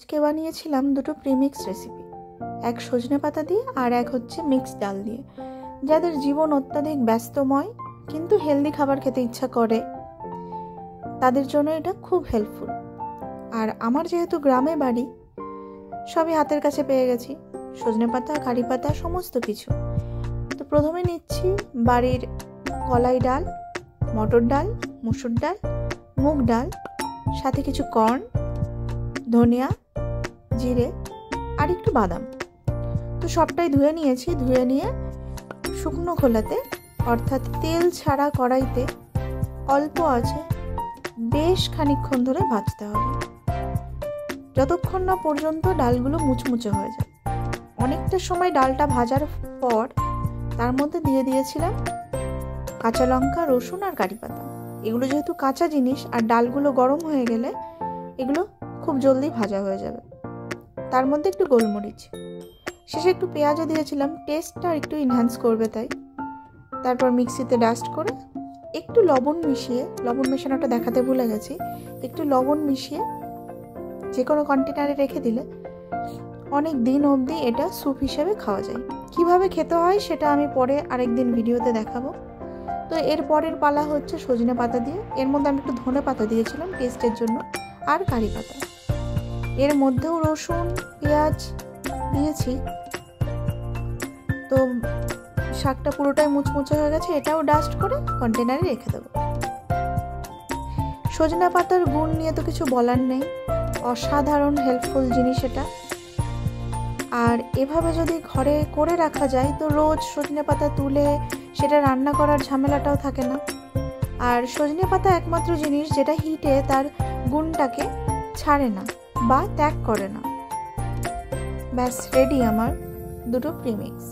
আজকে বানিয়েছিলাম দুটো প্রিমিক্স রেসিপি, এক সজনে পাতা দিয়ে আর এক হচ্ছে মিক্স ডাল দিয়ে। যাদের জীবন অত্যাধিক ব্যস্তময় কিন্তু হেলদি খাবার খেতে ইচ্ছা করে তাদের জন্য এটা খুব হেল্পফুল। আর আমার যেহেতু গ্রামে বাড়ি, সবই হাতের কাছে পেয়ে গেছি, সজনে পাতা, কারি পাতা, সমস্ত কিছু। তো প্রথমে নিচ্ছি বাড়ির কলাই ডাল, মটর ডাল, মুসুর ডাল, মুগ ডাল, সাথে কিছু কর্ন, ধনিয়া, জিরে আর একটু বাদাম। তো সবটাই ধুয়ে নিয়েছি। ধুয়ে নিয়ে শুকনো খোলাতে অর্থাৎ তেল ছাড়া কড়াইতে অল্প আছে বেশ খানিকক্ষণ ধরে ভাজতে হবে, যতক্ষণ না পর্যন্ত ডালগুলো মুচমুচে হয়ে যায়। অনেকটা সময় ডালটা ভাজার পর তার মধ্যে দিয়ে দিয়েছিলাম কাঁচা লঙ্কা, রসুন আর কারি পাতা। এগুলো যেহেতু কাঁচা জিনিস আর ডালগুলো গরম হয়ে গেলে এগুলো খুব জলদি ভাজা হয়ে যাবে। তার মধ্যে একটু গোলমরিচ, শেষে একটু পেঁয়াজও দিয়েছিলাম, টেস্টটা একটু ইনহ্যান্স করবে তাই। তারপর মিক্সিতে ডাস্ট করে একটু লবণ মিশিয়ে, লবণ মেশানোটা দেখাতে ভুলে গেছি, একটু লবণ মিশিয়ে যে কোনো কন্টেনারে রেখে দিলে অনেক দিন অবধি এটা স্যুপ হিসেবে খাওয়া যায়। কিভাবে খেতে হয় সেটা আমি পরে আরেকদিন ভিডিওতে দেখাবো। তো এর পরের পালা হচ্ছে সজনে পাতা দিয়ে। এর মধ্যে আমি একটু ধনে পাতা দিয়েছিলাম টেস্টের জন্য, আর কারি পাতা। এর মধ্যেও রসুন, পেঁয়াজ দিয়েছি। তো শাকটা পুরোটাই মুচমুচে হয়ে গেছে, এটাও ডাস্ট করে কন্টেনারে রেখে দেবো। সজনে পাতার গুণ নিয়ে তো কিছু বলার নেই, অসাধারণ হেল্পফুল জিনিস এটা। আর এভাবে যদি ঘরে করে রাখা যায় তো রোজ সজনে পাতা তুলে সেটা রান্না করার ঝামেলাটাও থাকে না। আর সজনে পাতা একমাত্র জিনিস যেটা হিটে তার গুণটাকে ছাড়ে না বা ত্যাগ করে না। ব্যাস রেডি আমার দুটো প্রিমিক্স।